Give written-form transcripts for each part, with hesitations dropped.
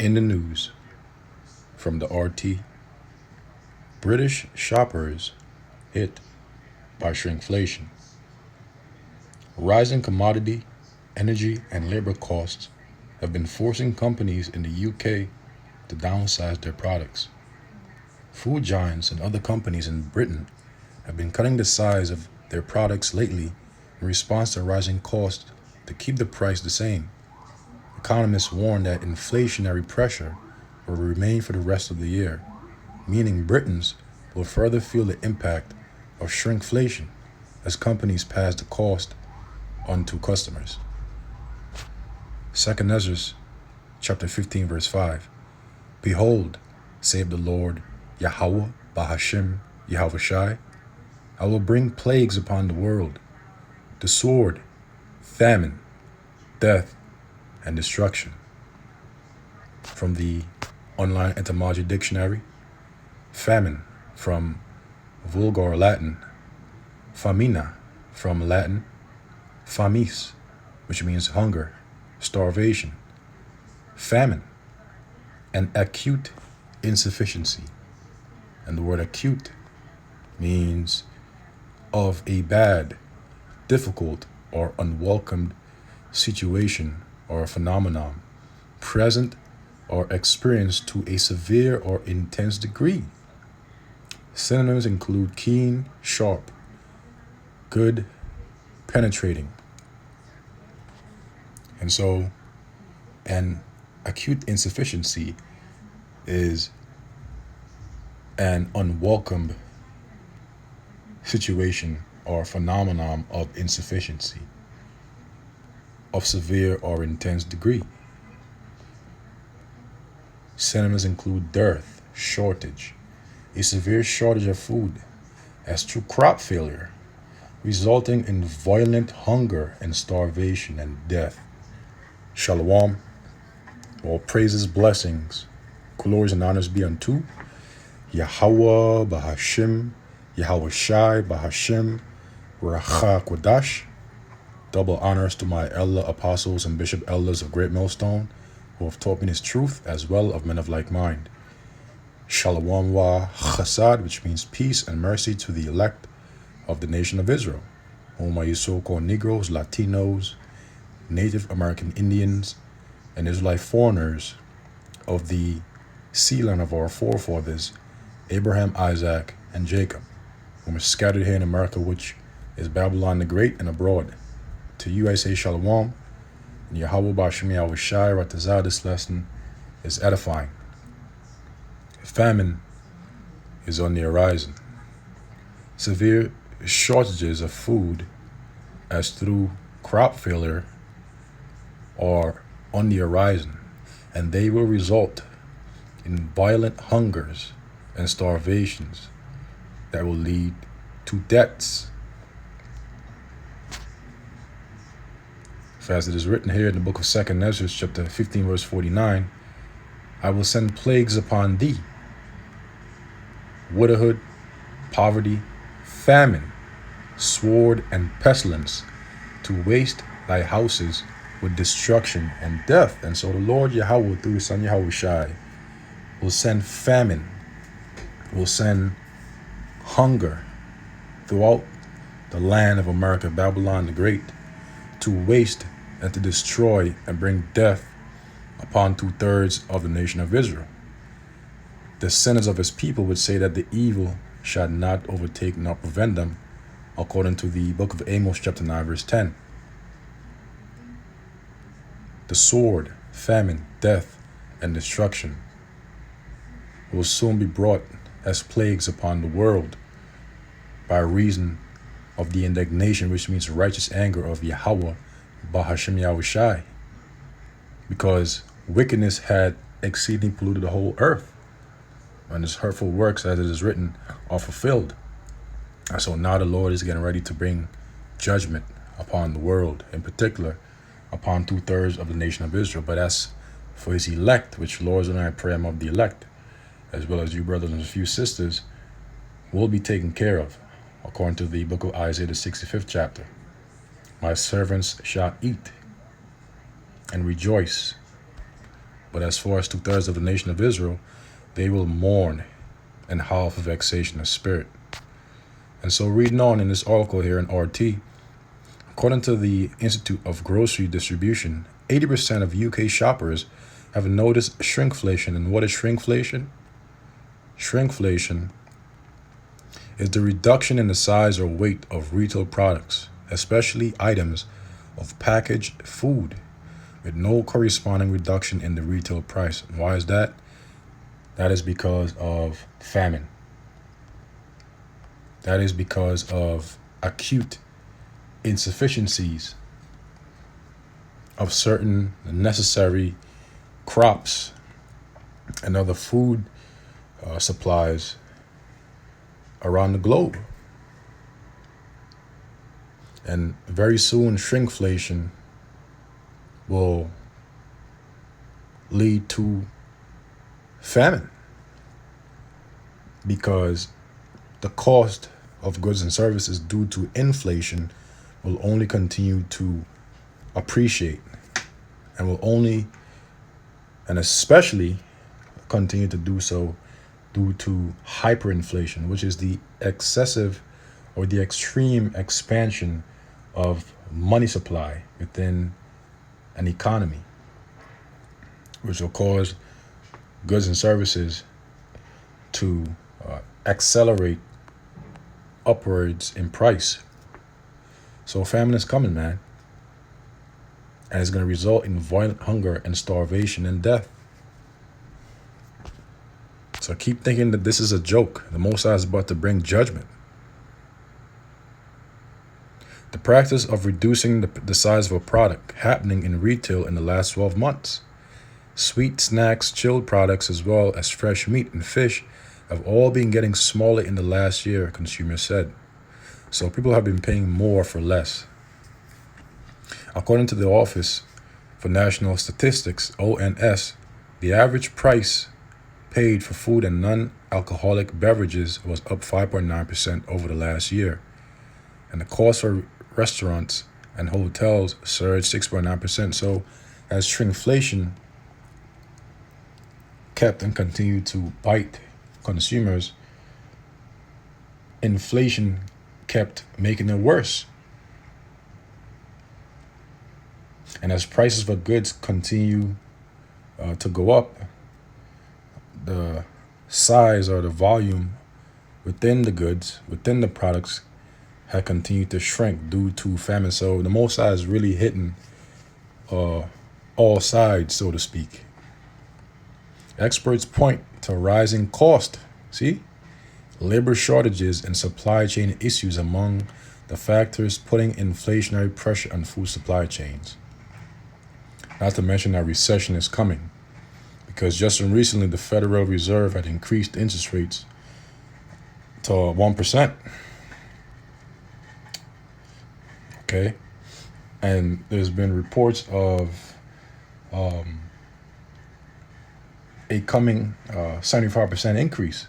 In the news from the RT, British shoppers hit by shrinkflation. Rising commodity, energy, and labor costs have been forcing companies in the UK to downsize their products. Food giants and other companies in Britain have been cutting the size of their products lately in response to rising costs to keep the price the same. Economists warn that inflationary pressure will remain for the rest of the year, meaning Britons will further feel the impact of shrinkflation as companies pass the cost on to customers. 2 Ezra chapter 15 verse 5. Behold, saith the Lord Yahweh Bahashim Yahweh, I will bring plagues upon the world, the sword, famine, death, and destruction. From the online etymology dictionary, famine from Vulgar Latin, famina from Latin, famis, which means hunger, starvation, famine, and acute insufficiency. And the word acute means of a bad, difficult, or unwelcomed situation or phenomenon, present or experienced to a severe or intense degree. Synonyms include keen, sharp, good, penetrating. And so, an acute insufficiency is an unwelcomed situation or phenomenon of insufficiency of severe or intense degree. Synonyms include dearth, shortage, a severe shortage of food, as through crop failure, resulting in violent hunger and starvation and death. Shalom, all praises, blessings, glories, and honors be unto Yahweh Bahashim, Yahweh Shai Bahashim, Racha Kodash. Double honors to my elder apostles and bishop elders of Great Millstone, who have taught me this truth, as well of men of like mind. Shalom wa chasad, which means peace and mercy to the elect of the nation of Israel, whom are you so-called Negroes, Latinos, Native American Indians, and Israelite foreigners of the sealand of our forefathers, Abraham, Isaac, and Jacob, whom are scattered here in America, which is Babylon the Great, and abroad. To you I say Shalom, and Yahweh Bashim Yahweh Shai Ratazah. This lesson is edifying. Famine is on the horizon. Severe shortages of food, as through crop failure, are on the horizon, and they will result in violent hungers and starvations that will lead to deaths. For as it is written here in the book of 2 Ezra, chapter 15, verse 49, I will send plagues upon thee, widowhood, poverty, famine, sword, and pestilence, to waste thy houses with destruction and death. And so the Lord Yahweh, through his son Yahweh Shai, will send famine, will send hunger throughout the land of America, Babylon the Great, to waste and to destroy and bring death upon 2/3 of the nation of Israel. The sinners of his people would say that the evil shall not overtake nor prevent them, according to the book of Amos chapter 9 verse 10. The sword, famine, death, and destruction will soon be brought as plagues upon the world by reason of the indignation, which means righteous anger of Yahweh Bahashim Yahweh Shai, because wickedness had exceedingly polluted the whole earth, and his hurtful works, as it is written, are fulfilled. And so now the Lord is getting ready to bring judgment upon the world, in particular upon 2/3 of the nation of Israel. But as for his elect, which Lord and I pray I'm of the elect, as well as you brothers and a few sisters, will be taken care of, according to the book of Isaiah, the 65th chapter. My servants shall eat and rejoice But as far as two-thirds of the nation of Israel, they will mourn and howl for vexation of spirit. And so, reading on in this article here in RT, according to the Institute of Grocery Distribution, 80% of UK shoppers have noticed shrinkflation. And what is shrinkflation? Shrinkflation is the reduction in the size or weight of retail products, especially items of packaged food, with no corresponding reduction in the retail price. And why is that? That is because of famine. That is because of acute insufficiencies of certain necessary crops and other food supplies around the globe. And very soon, shrinkflation will lead to famine because the cost of goods and services due to inflation will only continue to appreciate and will only and especially continue to do so due to hyperinflation, which is the excessive or the extreme expansion of money supply within an economy, which will cause goods and services to accelerate upwards in price. So famine is coming, man. And it's going to result in violent hunger and starvation and death. So keep thinking that this is a joke. The Most High is about to bring judgment. The practice of reducing the size of a product happening in retail in the last 12 months. Sweet snacks, chilled products, as well as fresh meat and fish have all been getting smaller in the last year, consumers said. So people have been paying more for less. According to the Office for National Statistics, ONS, the average price paid for food and non-alcoholic beverages was up 5.9% over the last year. And the cost for restaurants and hotels surged 6.9%. So as shrinkflation kept and continued to bite consumers, inflation kept making it worse. And as prices for goods continue to go up, the size or the volume within the goods, within the products, had continued to shrink due to famine. So the Most High is really hitting all sides, so to speak. Experts point to rising cost. See? Labor shortages and supply chain issues among the factors putting inflationary pressure on food supply chains. Not to mention that recession is coming, because just recently the Federal Reserve had increased interest rates to 1%. Okay, and there's been reports of a coming 75% increase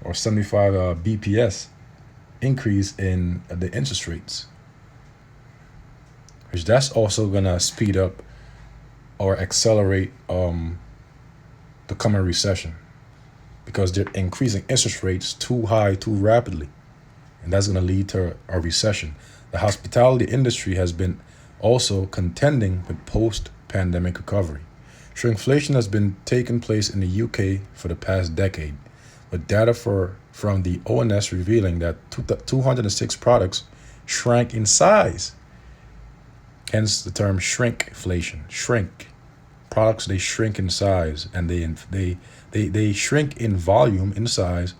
or 75 BPS increase in the interest rates, which that's also gonna speed up or accelerate the coming recession, because they're increasing interest rates too high, too rapidly, and that's going to lead to a recession. The hospitality industry has been also contending with post-pandemic recovery. Shrinkflation has been taking place in the UK for the past decade, with data from the ONS revealing that 206 products shrank in size. Hence the term shrinkflation. Shrink. Products, they shrink in size, and they shrink in volume, in size,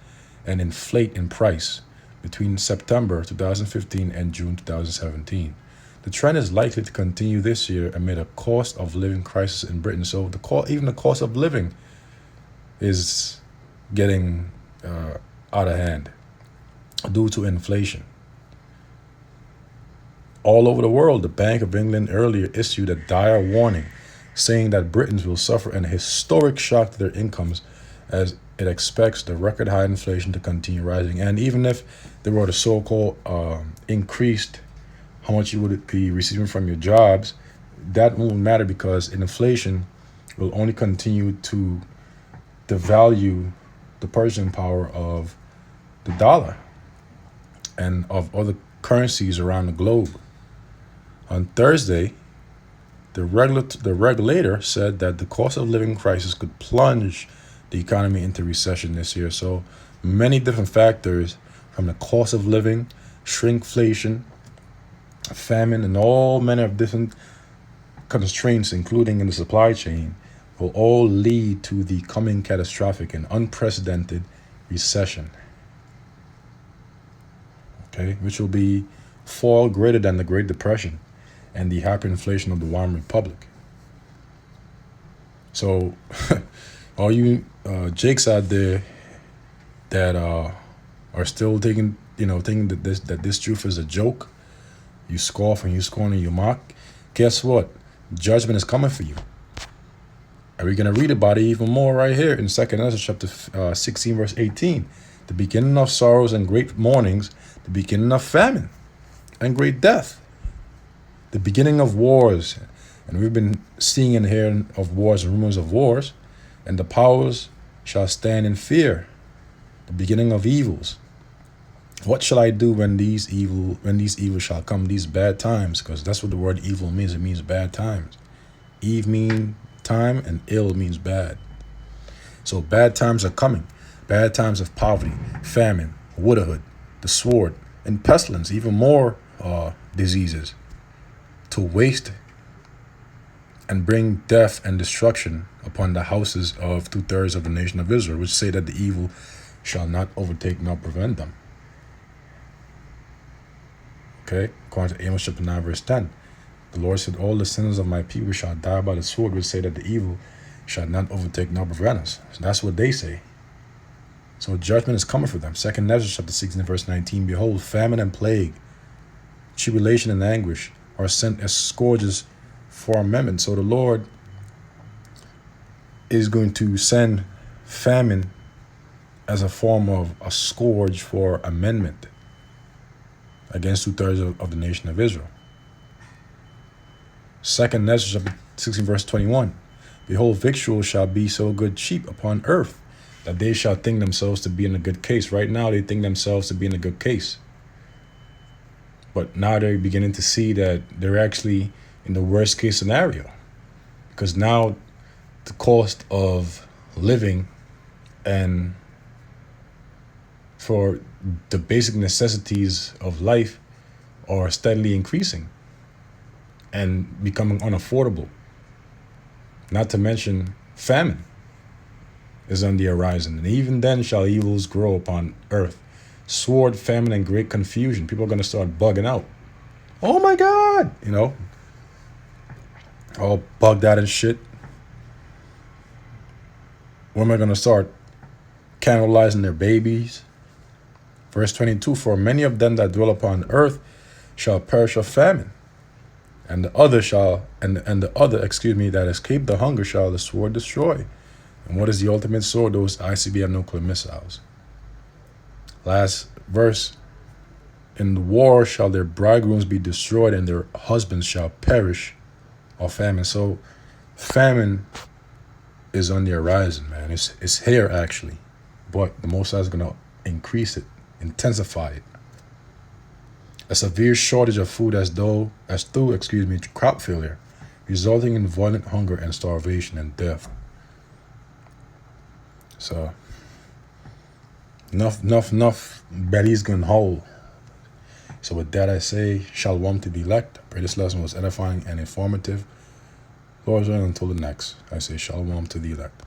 and inflate in price between September 2015 and June 2017. The trend is likely to continue this year amid a cost of living crisis in Britain. So even the cost of living is getting out of hand due to inflation. All over the world, the Bank of England earlier issued a dire warning, saying that Britons will suffer an historic shock to their incomes as it expects the record high inflation to continue rising. And even if there were the so-called increased how much you would be receiving from your jobs, that won't matter, because inflation will only continue to devalue the purchasing power of the dollar and of other currencies around the globe. On Thursday, the regulator said that the cost of living crisis could plunge the economy into recession this year. So many different factors, from the cost of living, shrinkflation, famine, and all manner of different constraints, including in the supply chain, will all lead to the coming catastrophic and unprecedented recession. Okay, which will be far greater than the Great Depression and the hyperinflation of the Weimar Republic. So, all you Jakes out there that are still thinking that this truth is a joke, you scoff and you scorn and you mock. Guess what? Judgment is coming for you. And we're gonna read about it even more right here in 2 Ezra chapter 16, verse 18. The beginning of sorrows and great mournings, the beginning of famine and great death, the beginning of wars. And we've been seeing and hearing of wars and rumors of wars. And the powers shall stand in fear, the beginning of evils. What shall I do when these evils shall come, these bad times? Because that's what the word evil means. It means bad times. Eve means time and ill means bad. So bad times are coming. Bad times of poverty, famine, widowhood, the sword, and pestilence, even more diseases, to waste and bring death and destruction upon the houses of 2/3 of the nation of Israel, which say that the evil shall not overtake nor prevent them. Okay, according to Amos chapter 9, verse 10. The Lord said, all the sinners of my people shall die by the sword, which say that the evil shall not overtake nor prevent us. So that's what they say. So judgment is coming for them. 2 Ezra chapter 16, verse 19. Behold, famine and plague, tribulation and anguish are sent as scourges for amendment. So the Lord is going to send famine as a form of a scourge for amendment against 2/3 of the nation of Israel. 2 Ezra chapter 16, verse 21. Behold, victuals shall be so good cheap upon earth, that they shall think themselves to be in a good case. Right now, they think themselves to be in a good case. But now they're beginning to see that they're actually in the worst case scenario. Because now the cost of living and for the basic necessities of life are steadily increasing and becoming unaffordable. Not to mention famine is on the horizon. And even then shall evils grow upon earth. Sword, famine, and great confusion. People are going to start bugging out. Oh my God! All bugged out and shit. Women are going to start cannibalizing their babies. Verse 22, for many of them that dwell upon earth shall perish of famine. And the other that escape the hunger shall the sword destroy. And what is the ultimate sword? Those ICBM nuclear missiles. Last verse. In the war shall their bridegrooms be destroyed, and their husbands shall perish of famine. So famine is on the horizon, man. It's here actually. But the Most High is gonna increase it, intensify it. A severe shortage of food as through crop failure, resulting in violent hunger and starvation and death. So enough bellies gonna hold. So with that I say, shalom to the elect. I pray this lesson was edifying and informative. Lord's willing, until the next, I say shalom to the elect.